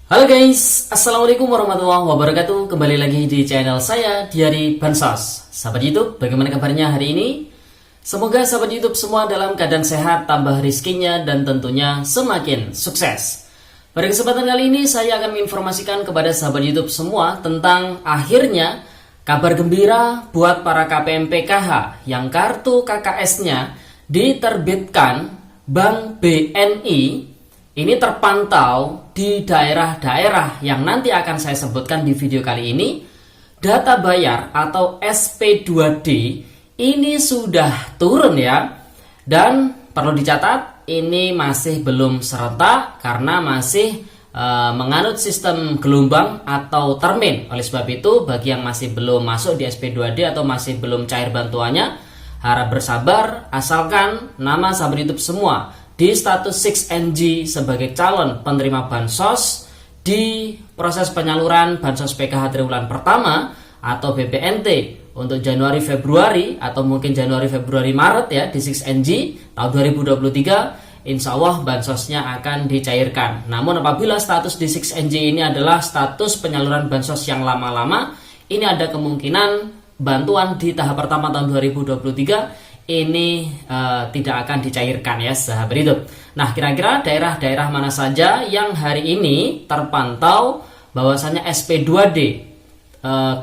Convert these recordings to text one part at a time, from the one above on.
Halo guys, Assalamualaikum warahmatullahi wabarakatuh. Kembali lagi di channel saya, Diari Bansos. Sahabat YouTube, bagaimana kabarnya hari ini? Semoga sahabat YouTube semua dalam keadaan sehat, tambah rizkinya, dan tentunya semakin sukses. Pada kesempatan kali ini, saya akan menginformasikan kepada sahabat YouTube semua tentang akhirnya kabar gembira buat para KPM PKH yang kartu KKS-nya diterbitkan Bank BNI. Ini terpantau di daerah-daerah yang nanti akan saya sebutkan di video kali ini. Data bayar atau SP2D ini sudah turun ya. Dan perlu dicatat, ini masih belum serentak karena masih menganut sistem gelombang atau termin. Oleh sebab itu, bagi yang masih belum masuk di SP2D atau masih belum cair bantuannya, harap bersabar asalkan nama sahabat YouTube semua di status 6NG sebagai calon penerima bansos di proses penyaluran bansos PKH triwulan pertama atau BPNT untuk Januari Februari atau mungkin Januari Februari Maret ya di 6NG tahun 2023, insya Allah bansosnya akan dicairkan. Namun apabila status di 6NG ini adalah status penyaluran bansos yang lama-lama, ini ada kemungkinan bantuan di tahap pertama tahun 2023 ini tidak akan dicairkan ya sahabat YouTube. Nah, kira-kira daerah-daerah mana saja yang hari ini terpantau bahwasannya SP2D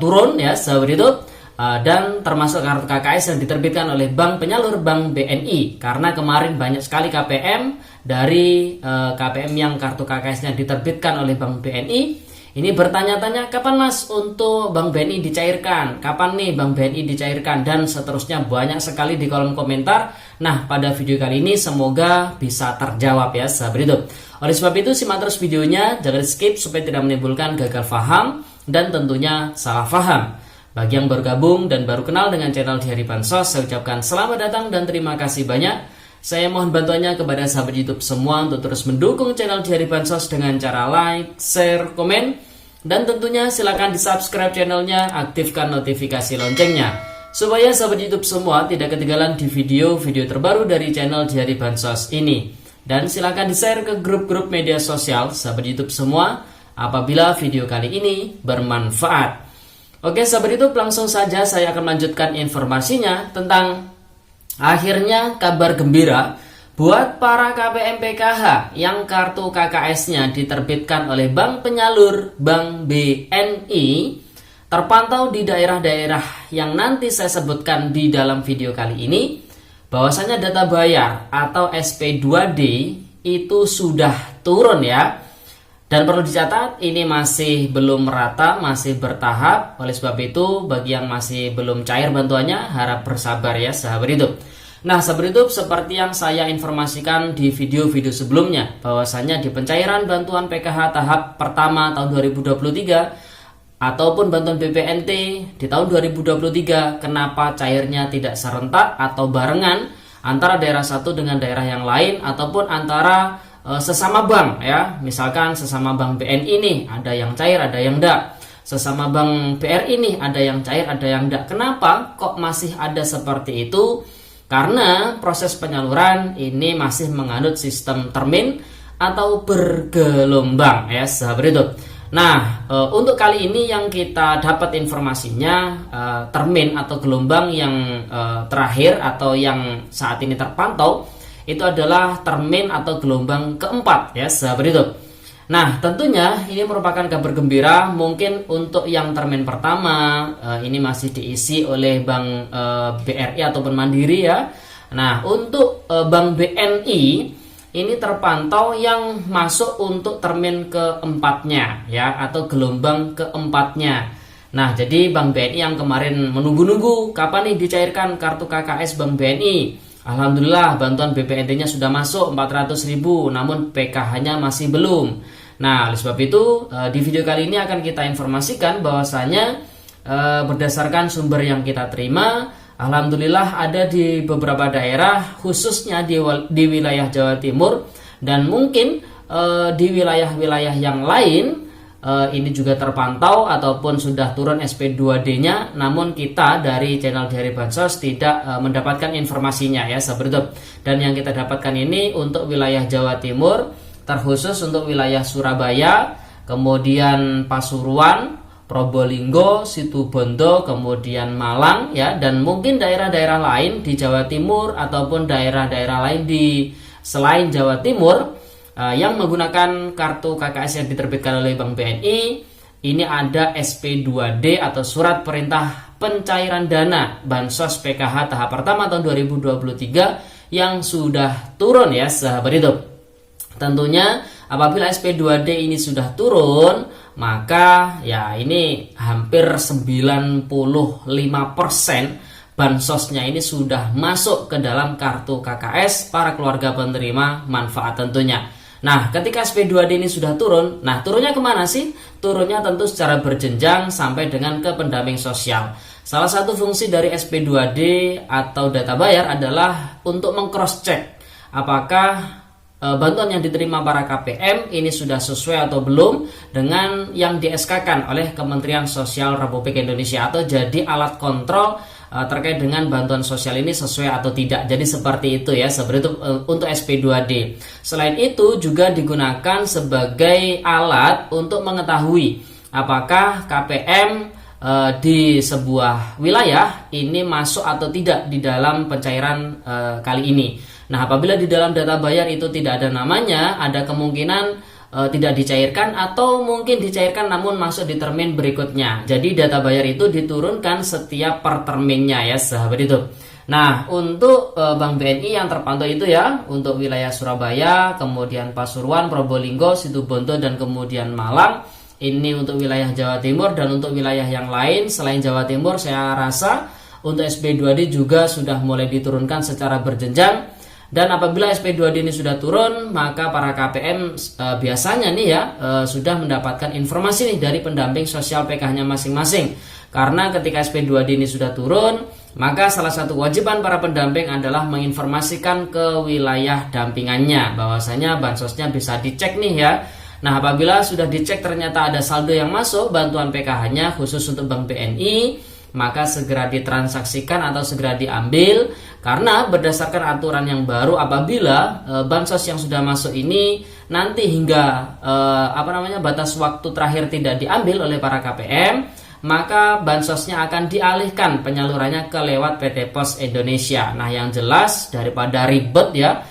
turun ya sahabat YouTube, dan termasuk kartu KKS yang diterbitkan oleh bank penyalur Bank BNI. Karena kemarin banyak sekali KPM dari KPM yang kartu KKS-nya diterbitkan oleh Bank BNI ini bertanya-tanya, kapan mas untuk Bank BNI dicairkan? Kapan nih Bank BNI dicairkan? Dan seterusnya banyak sekali di kolom komentar. Nah, pada video kali ini semoga bisa terjawab ya sahabat YouTube. Oleh sebab itu simak terus videonya, jangan skip supaya tidak menimbulkan gagal paham dan tentunya salah paham. Bagi yang baru gabung dan baru kenal dengan channel Diari Bansos, saya ucapkan selamat datang dan terima kasih banyak. Saya mohon bantuannya kepada sahabat YouTube semua untuk terus mendukung channel Diari Bansos dengan cara like, share, komen, dan tentunya silakan di subscribe channelnya, aktifkan notifikasi loncengnya supaya sahabat YouTube semua tidak ketinggalan di video-video terbaru dari channel Diari Bansos ini. Dan silakan di share ke grup-grup media sosial sahabat YouTube semua apabila video kali ini bermanfaat. Oke sahabat YouTube, langsung saja saya akan melanjutkan informasinya tentang akhirnya kabar gembira buat para KPM PKH yang kartu KKS-nya diterbitkan oleh bank penyalur Bank BNI terpantau di daerah-daerah yang nanti saya sebutkan di dalam video kali ini, bahwasanya data bayar atau SP2D itu sudah turun ya. Dan perlu dicatat, ini masih belum merata, masih bertahap. Oleh sebab itu, bagi yang masih belum cair bantuannya, harap bersabar ya sahabat YouTube. Nah sahabat YouTube, seperti yang saya informasikan di video-video sebelumnya, bahwasanya di pencairan bantuan PKH tahap pertama tahun 2023 ataupun bantuan BPNT di tahun 2023, kenapa cairnya tidak serentak atau barengan antara daerah satu dengan daerah yang lain ataupun antara sesama bank ya. Misalkan sesama bank BNI nih ada yang cair, ada yang enggak. Sesama bank BRI nih ada yang cair, ada yang enggak. Kenapa kok masih ada seperti itu? Karena proses penyaluran ini masih menganut sistem termin atau bergelombang ya sahabat YouTube. Nah, untuk kali ini yang kita dapat informasinya termin atau gelombang yang terakhir atau yang saat ini terpantau itu adalah termin atau gelombang keempat ya sahabat YouTube. Nah tentunya ini merupakan kabar gembira. Mungkin untuk yang termin pertama ini masih diisi oleh Bank BRI ataupun Mandiri ya. Nah untuk Bank BNI ini terpantau yang masuk untuk termin keempatnya ya, atau gelombang keempatnya. Nah jadi Bank BNI yang kemarin menunggu-nunggu kapan nih dicairkan kartu KKS Bank BNI, alhamdulillah bantuan BPNT-nya sudah masuk 400.000, namun PKH-nya masih belum. Nah, oleh sebab itu di video kali ini akan kita informasikan bahwasanya berdasarkan sumber yang kita terima, alhamdulillah ada di beberapa daerah khususnya di wilayah Jawa Timur dan mungkin di wilayah-wilayah yang lain ini juga terpantau ataupun sudah turun SP2D-nya, namun kita dari channel Diari Bansos tidak mendapatkan informasinya ya sahabat YouTube. Dan yang kita dapatkan ini untuk wilayah Jawa Timur, terkhusus untuk wilayah Surabaya kemudian Pasuruan, Probolinggo, Situbondo, kemudian Malang ya, dan mungkin daerah-daerah lain di Jawa Timur ataupun daerah-daerah lain di selain Jawa Timur yang menggunakan kartu KKS yang diterbitkan oleh Bank BNI. Ini ada SP2D atau Surat Perintah Pencairan Dana Bansos PKH tahap pertama tahun 2023 yang sudah turun ya sahabat hidup. Tentunya apabila SP2D ini sudah turun, maka ya ini hampir 95% bansosnya ini sudah masuk ke dalam kartu KKS para keluarga penerima manfaat tentunya. Nah, ketika SP2D ini sudah turun, nah turunnya kemana sih? Turunnya tentu secara berjenjang sampai dengan ke pendamping sosial. Salah satu fungsi dari SP2D atau data bayar adalah untuk meng-cross check apakah bantuan yang diterima para KPM ini sudah sesuai atau belum dengan yang di SK-kan oleh Kementerian Sosial Republik Indonesia, atau jadi alat kontrol terkait dengan bantuan sosial ini sesuai atau tidak. Jadi seperti itu ya, seperti itu untuk SP2D. Selain itu juga digunakan sebagai alat untuk mengetahui apakah KPM di sebuah wilayah ini masuk atau tidak di dalam pencairan kali ini. Nah, apabila di dalam data bayar itu tidak ada namanya, ada kemungkinan tidak dicairkan atau mungkin dicairkan namun masuk di termin berikutnya. Jadi data bayar itu diturunkan setiap per terminnya ya sahabat itu. Nah, untuk Bank BNI yang terpantau itu ya, untuk wilayah Surabaya, kemudian Pasuruan, Probolinggo, Situbondo, dan kemudian Malang. Ini untuk wilayah Jawa Timur, dan untuk wilayah yang lain selain Jawa Timur saya rasa untuk SP2D juga sudah mulai diturunkan secara berjenjang. Dan apabila SP2D ini sudah turun, maka para KPM biasanya nih ya sudah mendapatkan informasi nih dari pendamping sosial PKH-nya masing-masing. Karena ketika SP2D ini sudah turun, maka salah satu kewajiban para pendamping adalah menginformasikan ke wilayah dampingannya bahwasanya bansosnya bisa dicek nih ya. Nah, apabila sudah dicek ternyata ada saldo yang masuk bantuan PKH-nya khusus untuk Bank BNI, maka segera ditransaksikan atau segera diambil, karena berdasarkan aturan yang baru apabila bansos yang sudah masuk ini nanti hingga batas waktu terakhir tidak diambil oleh para KPM, maka bansosnya akan dialihkan penyalurannya ke lewat PT Pos Indonesia. Nah, yang jelas daripada ribet ya,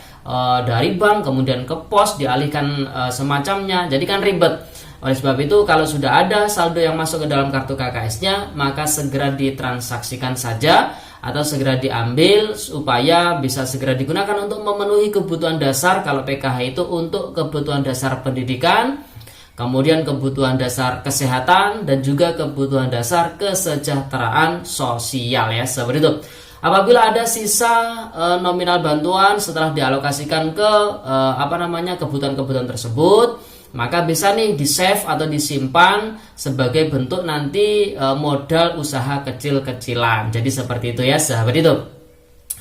dari bank kemudian ke pos dialihkan semacamnya, jadi kan ribet. Oleh sebab itu, kalau sudah ada saldo yang masuk ke dalam kartu KKS-nya, maka segera ditransaksikan saja atau segera diambil supaya bisa segera digunakan untuk memenuhi kebutuhan dasar. Kalau PKH itu untuk kebutuhan dasar pendidikan, kemudian kebutuhan dasar kesehatan, dan juga kebutuhan dasar kesejahteraan sosial ya, seperti itu. Apabila ada sisa nominal bantuan setelah dialokasikan ke kebutuhan-kebutuhan tersebut, maka bisa nih di save atau disimpan sebagai bentuk nanti modal usaha kecil-kecilan. Jadi seperti itu ya sahabat itu.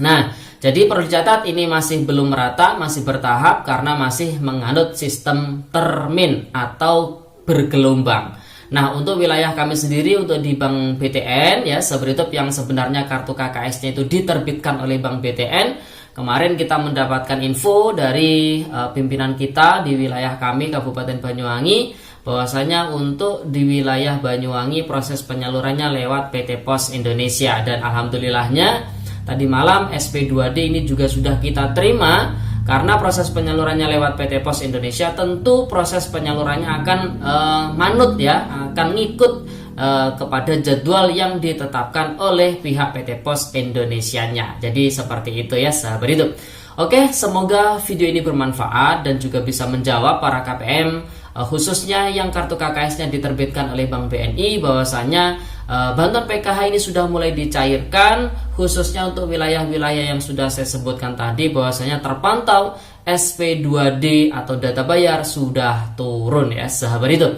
Nah, jadi perlu dicatat ini masih belum merata, masih bertahap karena masih menganut sistem termin atau bergelombang. Nah, untuk wilayah kami sendiri untuk di Bank BTN ya seperti itu, yang sebenarnya kartu KKS-nya itu diterbitkan oleh Bank BTN. Kemarin kita mendapatkan info dari pimpinan kita di wilayah kami Kabupaten Banyuwangi bahwasanya untuk di wilayah Banyuwangi proses penyalurannya lewat PT Pos Indonesia, dan alhamdulillahnya tadi malam SP2D ini juga sudah kita terima. Karena proses penyalurannya lewat PT Pos Indonesia, tentu proses penyalurannya akan manut ya, akan ngikut kepada jadwal yang ditetapkan oleh pihak PT Pos Indonesianya. Jadi seperti itu ya sahabat itu. Oke, semoga video ini bermanfaat dan juga bisa menjawab para KPM khususnya yang kartu KKS-nya diterbitkan oleh Bank BNI bahwasanya bantuan PKH ini sudah mulai dicairkan, khususnya untuk wilayah-wilayah yang sudah saya sebutkan tadi bahwasanya terpantau SP2D atau data bayar sudah turun ya sahabat itu.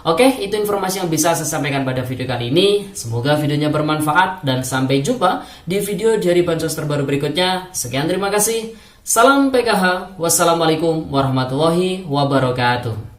Oke, itu informasi yang bisa saya sampaikan pada video kali ini. Semoga videonya bermanfaat dan sampai jumpa di video dari bansos terbaru berikutnya. Sekian, terima kasih. Salam PKH. Wassalamualaikum warahmatullahi wabarakatuh.